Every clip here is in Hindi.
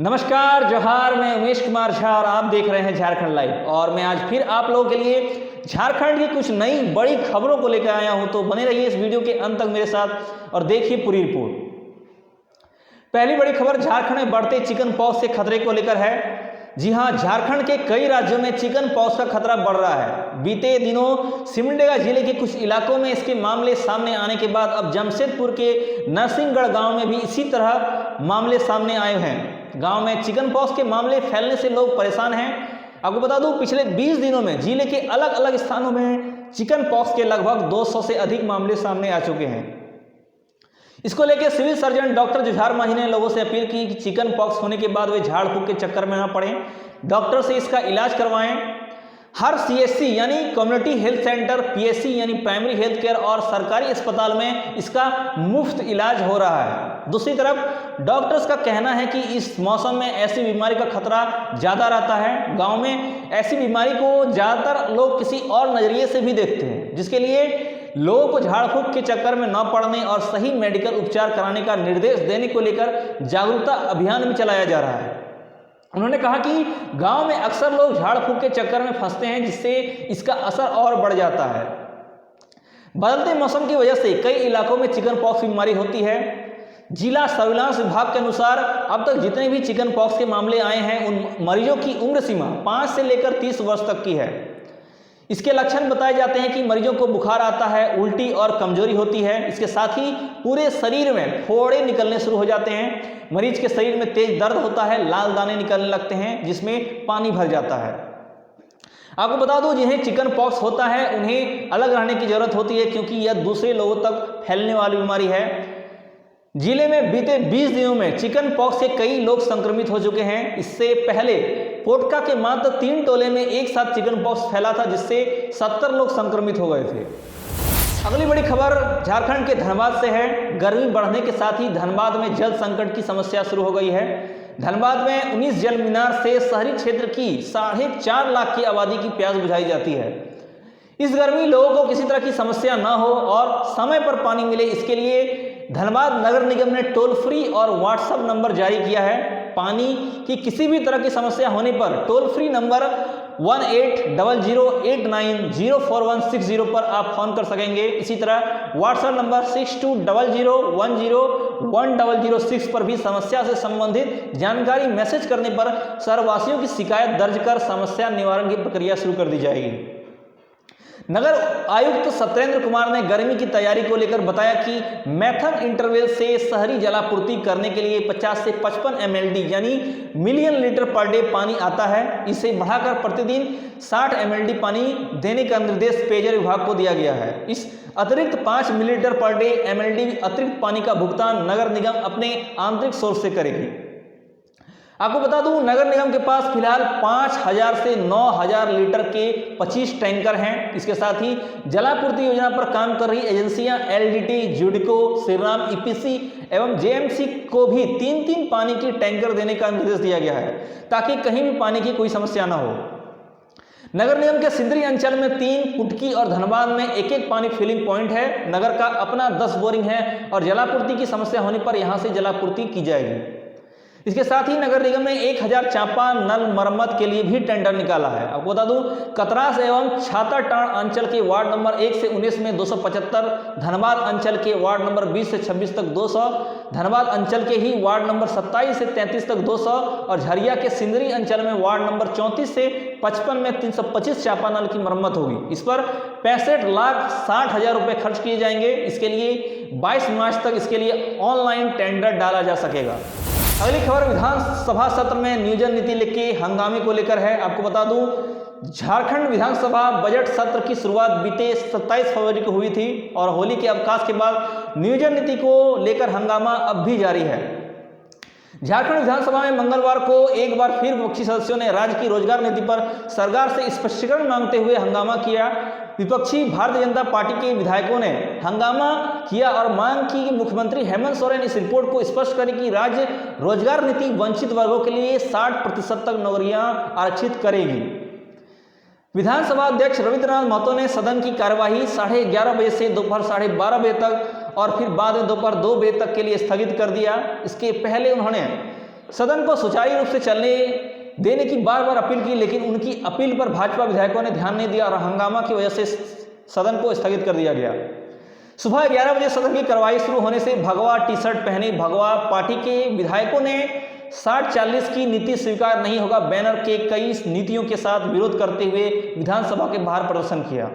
नमस्कार, जोहार। मैं उमेश कुमार झा और आप देख रहे हैं झारखंड लाइव। और मैं आज फिर आप लोगों के लिए झारखंड की कुछ नई बड़ी खबरों को लेकर आया हूं, तो बने रहिए इस वीडियो के अंत तक मेरे साथ और देखिए पूरी रिपोर्ट। पहली बड़ी खबर झारखंड में बढ़ते चिकन पॉक्स के खतरे को लेकर है। जी हां, झारखंड के कई राज्यों में चिकन पॉक्स का खतरा बढ़ रहा है। बीते दिनों सिमडेगा जिले के कुछ इलाकों में इसके मामले सामने आने के बाद अब जमशेदपुर के नरसिंहगढ़ गांव में भी इसी तरह मामले सामने आए हैं। गांव में चिकन पॉक्स के मामले फैलने से लोग परेशान हैं। आपको बता दूं, पिछले 20 दिनों में जिले के अलग अलग स्थानों में चिकन पॉक्स के लगभग 200 से अधिक मामले सामने आ चुके हैं। इसको लेकर civil surgeon doctor Jujhar Manjhi ने लोगों से अपील की कि चिकन पॉक्स होने के बाद वे झाड़ फूक के चक्कर में ना पड़ें, डॉक्टर से इसका इलाज करवाएं। हर सीएचसी यानी कम्युनिटी हेल्थ सेंटर, पीएचसी यानी प्राइमरी हेल्थ केयर और सरकारी अस्पताल में इसका मुफ्त इलाज हो रहा है। दूसरी तरफ डॉक्टर्स का कहना है कि इस मौसम में ऐसी बीमारी का खतरा ज़्यादा रहता है। गांव में ऐसी बीमारी को ज़्यादातर लोग किसी और नज़रिए से भी देखते हैं, जिसके लिए लोगों को झाड़ फूक के चक्कर में न पड़ने और सही मेडिकल उपचार कराने का निर्देश देने को लेकर जागरूकता अभियान भी चलाया जा रहा है। उन्होंने कहा कि गांव में अक्सर लोग झाड़ फूक के चक्कर में फंसते हैं, जिससे इसका असर और बढ़ जाता है। बदलते मौसम की वजह से कई इलाकों में चिकन पॉक्स बीमारी होती है। जिला सर्विलांस विभाग के अनुसार अब तक जितने भी चिकन पॉक्स के मामले आए हैं, उन मरीजों की उम्र सीमा 5 से लेकर 30 वर्ष तक की है। इसके लक्षण बताए जाते हैं कि मरीजों को बुखार आता है, उल्टी और कमजोरी होती है। इसके साथ ही पूरे शरीर में फोड़े निकलने शुरू हो जाते हैं। मरीज के शरीर में तेज दर्द होता है, लाल दाने निकलने लगते हैं जिसमें पानी भर जाता है। आपको बता दूं, जिन्हें चिकन पॉक्स होता है उन्हें अलग रहने की जरूरत होती है, क्योंकि यह दूसरे लोगों तक फैलने वाली बीमारी है। जिले में बीते 20 दिनों में चिकन पॉक्स से कई लोग संक्रमित हो चुके हैं। इससे पहले पोटका के मात्र 3 टोले में एक साथ चिकन पॉक्स फैला था, जिससे 70 लोग संक्रमित हो गए थे। अगली बड़ी खबर झारखंड के धनबाद से है। गर्मी बढ़ने के साथ ही धनबाद में जल संकट की समस्या शुरू हो गई है। धनबाद में 19 जल मीनार से शहरी क्षेत्र की 4.5 लाख की आबादी की प्यास बुझाई जाती है। इस गर्मी लोगों को किसी तरह की समस्या ना हो और समय पर पानी मिले, इसके लिए धनबाद नगर निगम ने टोल फ्री और व्हाट्सएप नंबर जारी किया है। पानी की किसी भी तरह की समस्या होने पर टोल फ्री नंबर 1800890416 पर आप फोन कर सकेंगे। इसी तरह व्हाट्सएप नंबर 6200101006 पर भी समस्या से संबंधित जानकारी मैसेज करने पर शहरवासियों की शिकायत दर्ज कर समस्या निवारण की प्रक्रिया शुरू कर दी जाएगी। नगर आयुक्त सत्येंद्र कुमार ने गर्मी की तैयारी को लेकर बताया कि मैथन इंटरवल से शहरी जलापूर्ति करने के लिए 50 से 55 mld यानी मिलियन लीटर पर डे पानी आता है। इसे बढ़ाकर प्रतिदिन 60 mld पानी देने का निर्देश पेयजल विभाग को दिया गया है। इस अतिरिक्त 5 मिलीलीटर पर डे mld अतिरिक्त पानी का भुगतान नगर निगम अपने आंतरिक सोर्स से करेगी। आपको बता दूं, नगर निगम के पास फिलहाल 5000 से 9000 लीटर के 25 टैंकर हैं। इसके साथ ही जलापूर्ति योजना पर काम कर रही एजेंसियां एलडीटी, जुडिको, श्रीराम ईपीसी एवं जेएमसी को भी 3-3 पानी की टैंकर देने का निर्देश दिया गया है, ताकि कहीं भी पानी की कोई समस्या न हो। नगर निगम के सिंदरी अंचल में 3, कुटकी और धनबाद में 1-1 पानी फिलिंग पॉइंट है। नगर का अपना 10 बोरिंग है और जलापूर्ति की समस्या होने पर यहां से जलापूर्ति की जाएगी। इसके साथ ही नगर निगम ने 1000 चापा नल मरम्मत के लिए भी टेंडर निकाला है। आपको बता दूं, कतरास एवं छाताटांड़ अंचल के वार्ड नंबर 1 से 19 में 275, धनबाद अंचल के वार्ड नंबर 20 से 26 तक 200, धनबाद अंचल के ही वार्ड नंबर 27 से 33 तक 200 और झरिया के सिंदरी अंचल में वार्ड नंबर 34 से 55 में 325 चापा नल की मरम्मत होगी। इस पर 65,60,000 रुपये खर्च किए जाएंगे। इसके लिए 22 मार्च तक इसके लिए ऑनलाइन टेंडर डाला जा सकेगा। अगली खबर विधानसभा सत्र में नियोजन नीति लेके हंगामे को लेकर है। आपको बता दूं, झारखंड विधानसभा बजट सत्र की शुरुआत बीते 27 फरवरी को हुई थी और होली के अवकाश के बाद नियोजन नीति को लेकर हंगामा अब भी जारी है। झारखंड विधानसभा में मंगलवार को एक बार फिर विपक्षी सदस्यों ने राज्य की रोजगार नीति पर सरकार से स्पष्टीकरण मांगते हुए हंगामा किया। विपक्षी भारतीय जनता पार्टी के विधायकों ने हंगामा किया और मांग की कि मुख्यमंत्री हेमंत सोरेन इस रिपोर्ट को स्पष्ट करें कि राज्य रोजगार नीति वंचित वर्गों के लिए 60% तक नौकरियां आरक्षित करेगी। विधानसभा अध्यक्ष रविंद्रनाथ महतो ने सदन की कार्यवाही 11:30 बजे से दोपहर 12:30 बजे तक और फिर बाद में दोपहर 2 बजे तक के लिए स्थगित कर दिया। इसके पहले उन्होंने सदन को सुचारू रूप से चलने देने की बार बार अपील की, लेकिन उनकी अपील पर भाजपा विधायकों ने ध्यान नहीं दिया और हंगामा की वजह से सदन को स्थगित कर दिया गया। सुबह 11 बजे सदन की कार्रवाई शुरू होने से भगवा टी शर्ट पहने भगवा पार्टी के विधायकों ने 60-40 की नीति स्वीकार नहीं होगा बैनर के कई नीतियों के साथ विरोध करते हुए विधानसभा के बाहर प्रदर्शन किया।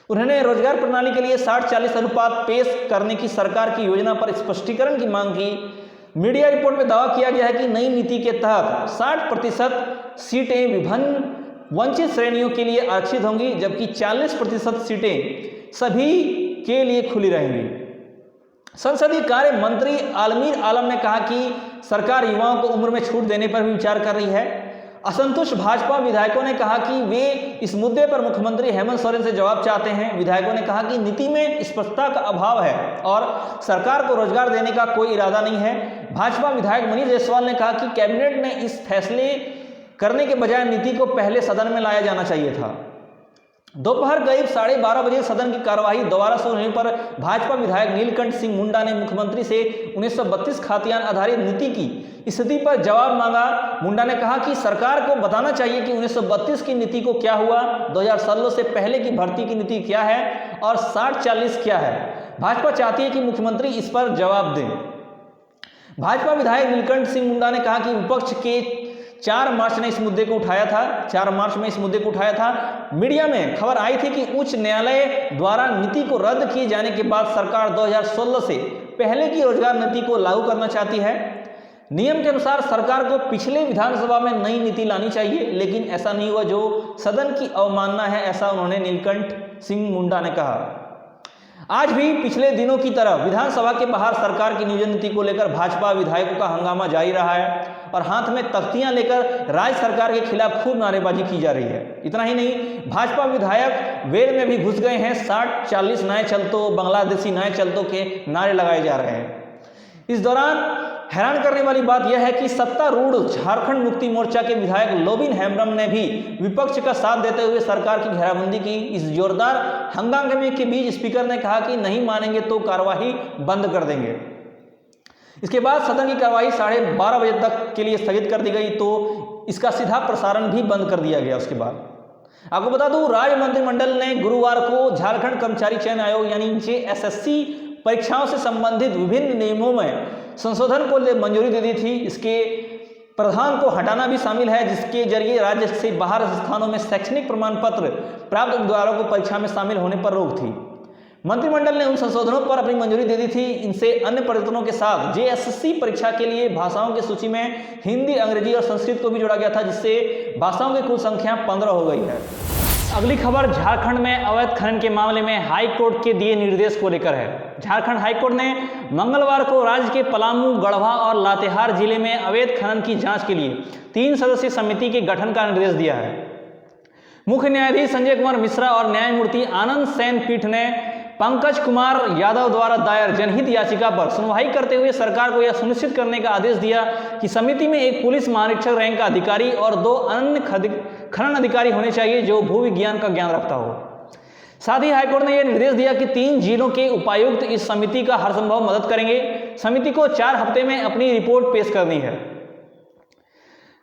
उन्होंने रोजगार प्रणाली के लिए 60-40 अनुपात पेश करने की सरकार की योजना पर स्पष्टीकरण की मांग की। मीडिया रिपोर्ट में दावा किया गया है कि नई नीति के तहत 60% सीटें विभिन्न वंचित श्रेणियों के लिए आरक्षित होंगी, जबकि 40% सीटें सभी के लिए खुली रहेंगी। संसदीय कार्य मंत्री आलमीर आलम ने कहा कि सरकार युवाओं को उम्र में छूट देने पर भी विचार कर रही है। असंतुष्ट भाजपा विधायकों ने कहा कि वे इस मुद्दे पर मुख्यमंत्री हेमंत सोरेन से जवाब चाहते हैं। विधायकों ने कहा कि नीति में स्पष्टता का अभाव है और सरकार को रोजगार देने का कोई इरादा नहीं है। भाजपा विधायक मनीष जायसवाल ने कहा कि कैबिनेट ने इस फैसले करने के बजाय नीति को पहले सदन में लाया जाना चाहिए था। दोपहर करीब 12:30 बजे सदन की कार्यवाही दोबारा शुरू होने पर भाजपा विधायक नीलकंठ सिंह मुंडा ने मुख्यमंत्री से 1932 खातियान आधारित नीति की स्थिति पर जवाब मांगा। मुंडा ने कहा कि सरकार को बताना चाहिए कि 1932 की नीति को क्या हुआ, 2016 से पहले की भर्ती की नीति क्या है और 60-40 क्या है। भाजपा चाहती है कि मुख्यमंत्री इस पर जवाब दें। भाजपा विधायक नीलकंठ सिंह मुंडा ने कहा कि विपक्ष के 4 मार्च में इस मुद्दे को उठाया था। मीडिया में खबर आई थी कि उच्च न्यायालय द्वारा नीति को रद्द किए जाने के बाद सरकार 2016 से पहले की रोजगार नीति को लागू करना चाहती है। नियम के अनुसार सरकार को पिछले विधानसभा में नई नीति लानी चाहिए, लेकिन ऐसा नहीं हुआ, जो सदन की अवमानना है, ऐसा उन्होंने नीलकंठ सिंह मुंडा ने कहा। आज भी पिछले दिनों की तरह विधानसभा के बाहर सरकार की नियोजन नीति को लेकर भाजपा विधायकों का हंगामा जारी रहा है और हाथ में तख्तियां लेकर राज्य सरकार के खिलाफ खूब नारेबाजी की जा रही है। इतना ही नहीं, भाजपा विधायक वेल में भी घुस गए हैं। 60-40 नए चलतो, बांग्लादेशी नए चलतों के नारे लगाए जा रहे हैं। इस दौरान हैरान करने वाली बात यह है कि सत्तारूढ़ झारखंड मुक्ति मोर्चा के विधायक लोबिन हेम्ब्रम ने भी विपक्ष का साथ देते हुए सरकार की घेराबंदी की। इस जोरदार हंगामे के बीच स्पीकर ने कहा कि नहीं मानेंगे तो कार्यवाही बंद कर देंगे। इसके बाद सदन की कार्यवाही 12:30 बजे तक के लिए स्थगित कर दी गई, तो इसका सीधा प्रसारण भी बंद कर दिया गया। उसके बाद आपको बता दूं, राज्य मंत्रिमंडल ने गुरुवार को झारखंड कर्मचारी चयन आयोग यानी JSSC परीक्षाओं से संबंधित विभिन्न नियमों में संशोधन को मंजूरी दे दी थी। इसके प्रधान को हटाना भी शामिल है, जिसके जरिए राज्य से बाहर स्थानों में शैक्षणिक प्रमाण पत्र प्राप्त उम्मीदवारों को परीक्षा में शामिल होने पर रोक थी। मंत्रिमंडल ने उन संशोधनों पर अपनी मंजूरी दे दी थी। इनसे अन्य परिवर्तनों के साथ JSSC परीक्षा के लिए भाषाओं की सूची में हिंदी, अंग्रेजी और संस्कृत को भी जोड़ा गया था, जिससे भाषाओं की कुल संख्या 15 हो गई है। अगली खबर झारखंड में अवैध खनन के मामले में हाई कोर्ट के दिए निर्देश को लेकर है। झारखंड हाई कोर्ट ने मंगलवार को राज्य के पलामू, गढ़वा और लातेहार जिले में अवैध खनन की जांच के लिए 3 सदस्यीय समिति के गठन का निर्देश दिया है। मुख्य न्यायाधीश संजय कुमार मिश्रा और न्यायमूर्ति आनंद सेन पीठ ने पंकज कुमार यादव द्वारा दायर जनहित याचिका पर सुनवाई करते हुए सरकार को यह सुनिश्चित करने का आदेश दिया कि समिति में एक पुलिस महानिरीक्षक रैंक का अधिकारी और 2 अन्य खनन अधिकारी होने चाहिए जो भूविज्ञान का ज्ञान रखता हो। साथ ही हाईकोर्ट ने यह निर्देश दिया कि 3 जिलों के उपायुक्त इस समिति का हर संभव मदद करेंगे। समिति को 4 हफ्ते में अपनी रिपोर्ट पेश करनी है।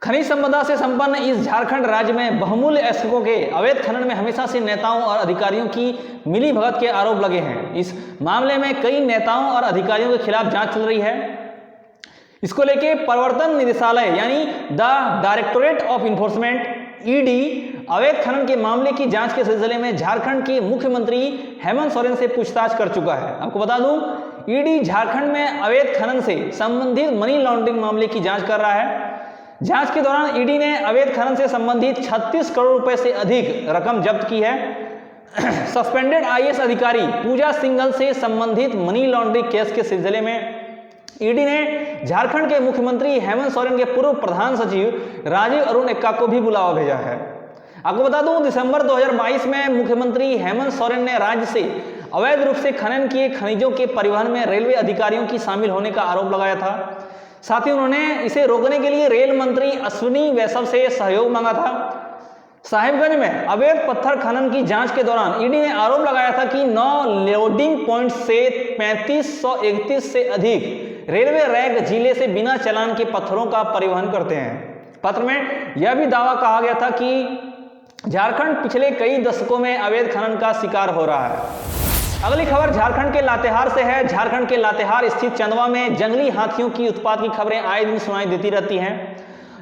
खनिज संपदा से संपन्न इस झारखंड राज्य में बहुमूल्य अयस्कों के अवैध खनन में हमेशा से नेताओं और अधिकारियों की मिलीभगत के आरोप लगे हैं। इस मामले में कई नेताओं और अधिकारियों के खिलाफ जांच चल रही है। इसको लेके प्रवर्तन निदेशालय यानी the directorate of enforcement ED अवैध खनन के मामले की जांच के सिलसिले में झारखंड के मुख्यमंत्री हेमंत सोरेन से पूछताछ कर चुका है। आपको बता दूं, ED झारखंड में अवैध खनन से संबंधित मनी लॉन्ड्रिंग मामले की जांच कर रहा है। जांच के दौरान ED ने अवैध खनन से संबंधित 36 करोड़ रुपए से अधिक रकम जब्त की है। सस्पेंडेड IAS अधिकारी पूजा सिंघल से संबंधित मनी लॉन्ड्रिंग केस के सिलसिले में ED ने झारखंड के मुख्यमंत्री हेमंत सोरेन के पूर्व प्रधान सचिव राजीव अरुण एक्का को भी बुलावा भेजा है। आपको बता दूं, दिसंबर 2022 में मुख्यमंत्री हेमंत सोरेन ने राज्य से अवैध रूप से खनन किए खनिजों के परिवहन में रेलवे अधिकारियों की शामिल होने का आरोप लगाया था। साथ ही उन्होंने इसे रोकने के लिए रेल मंत्री अश्विनी वैष्णव से सहयोग मांगा था। साहिबगंज में अवैध पत्थर खनन की जांच के दौरान ED ने आरोप लगाया था कि 9 लोडिंग पॉइंट से 3531 से अधिक रेलवे रैक जिले से बिना चालान के पत्थरों का परिवहन करते हैं। पत्र में यह भी दावा कहा गया था कि झारखंड पिछले कई दशकों में अवैध खनन का शिकार हो रहा है। अगली खबर झारखंड के लातेहार से है। झारखंड के लातेहार स्थित चंदवा में जंगली हाथियों की उत्पात की खबरें आए दिन सुनाई देती रहती हैं।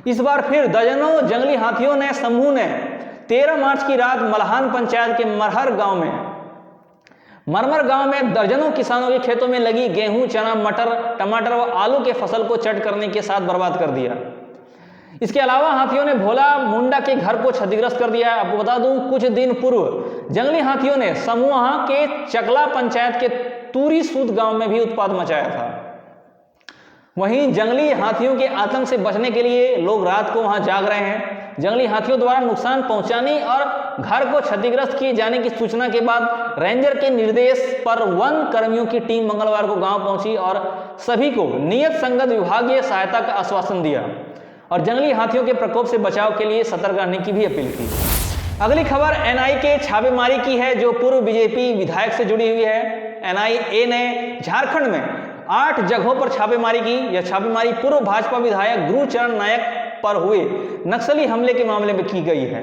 इस बार फिर दर्जनों जंगली हाथियों ने समूह ने 13 मार्च की रात मल्हान पंचायत के मरमर गांव में दर्जनों किसानों के खेतों में लगी गेहूं, चना, मटर, टमाटर व आलू के फसल को चट करने के साथ बर्बाद कर दिया। इसके अलावा हाथियों ने भोला मुंडा के घर को क्षतिग्रस्त कर दिया। आपको बता दूं, कुछ दिन पूर्व जंगली हाथियों ने समूह के चकला पंचायत के तूरी सूद गांव में भी उत्पात मचाया था। वहीं जंगली हाथियों के आतंक से बचने के लिए लोग रात को वहां जाग रहे हैं। जंगली हाथियों द्वारा नुकसान पहुंचाने और घर को क्षतिग्रस्त किए जाने की सूचना के बाद रेंजर के निर्देश पर वन कर्मियों की टीम मंगलवार को गांव पहुंची और सभी को नियत संगत विभागीय सहायता का आश्वासन दिया और जंगली हाथियों के प्रकोप से बचाव के लिए सतर्क रहने की भी अपील की। अगली खबर एनआईए के छापेमारी की है, जो पूर्व बीजेपी विधायक से जुड़ी हुई है। एनआईए ने झारखंड में 8 जगहों पर छापेमारी की। यह छापेमारी पूर्व भाजपा विधायक गुरुचरण नायक पर हुए नक्सली हमले के मामले में की गई है।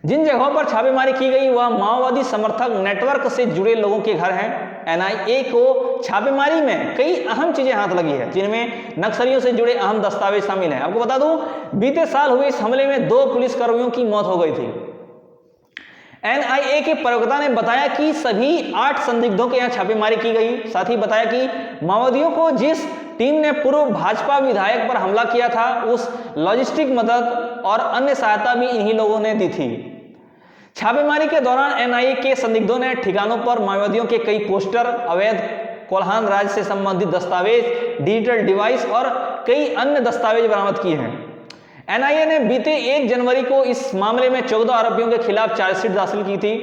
जिन जगहों पर छापेमारी की गई वह माओवादी समर्थक नेटवर्क से जुड़े लोगों के घर हैं। एनआईए को छापेमारी में कई अहम चीजें हाथ लगी है, जिनमें नक्सलियों से जुड़े अहम दस्तावेज शामिल हैं। आपको बता दूं, बीते साल हुए इस हमले में 2 पुलिसकर्मियों की मौत हो गई थी। एनआईए के प्रवक्ता ने बताया कि सभी 8 संदिग्धों के यहाँ छापेमारी की गई। साथ ही बताया कि माओवादियों को जिस टीम ने पूर्व भाजपा विधायक पर हमला किया था, उस लॉजिस्टिक मदद और अन्य सहायता भी इन्हीं लोगों ने दी थी। छापेमारी के दौरान एनआईए के संदिग्धों ने ठिकानों पर माओवादियों के कई पोस्टर, अवैध कोल्हान राज से संबंधित दस्तावेज, डिजिटल डिवाइस और कई अन्य दस्तावेज बरामद किए हैं। एनआईए ने बीते 1 जनवरी को इस मामले में 14 आरोपियों के खिलाफ चार्जशीट दाखिल की थी।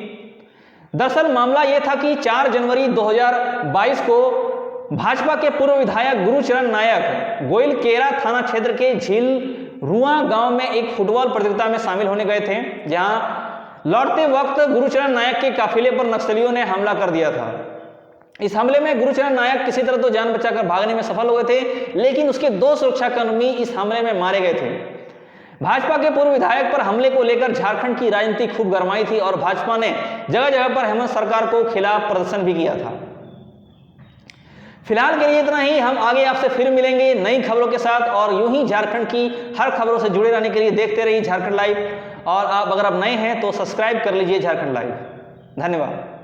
दरअसल मामला यह था कि 4 जनवरी 2022 को भाजपा के पूर्व विधायक गुरुचरण नायक गोइलकेरा थाना क्षेत्र के झील रुआ गांव में एक फुटबॉल प्रतियोगिता में शामिल होने गए थे, जहां लौटते वक्त गुरुचरण नायक के काफिले पर नक्सलियों ने हमला कर दिया था। इस हमले में गुरुचरण नायक किसी तरह तो जान बचाकर भागने में सफल हो गए थे, लेकिन उसके 2 सुरक्षाकर्मी इस हमले में मारे गए थे। भाजपा के पूर्व विधायक पर हमले को लेकर झारखंड की राजनीति खूब गरमाई थी और भाजपा ने जगह जगह पर हेमंत सरकार को खिलाफ प्रदर्शन भी किया था। फिलहाल के लिए इतना ही। हम आगे आपसे फिर मिलेंगे नई खबरों के साथ, और यूं ही झारखंड की हर खबरों से जुड़े रहने के लिए देखते रहिए झारखंड लाइव। और आप अगर आप नए हैं तो सब्सक्राइब कर लीजिए झारखंड लाइव। धन्यवाद।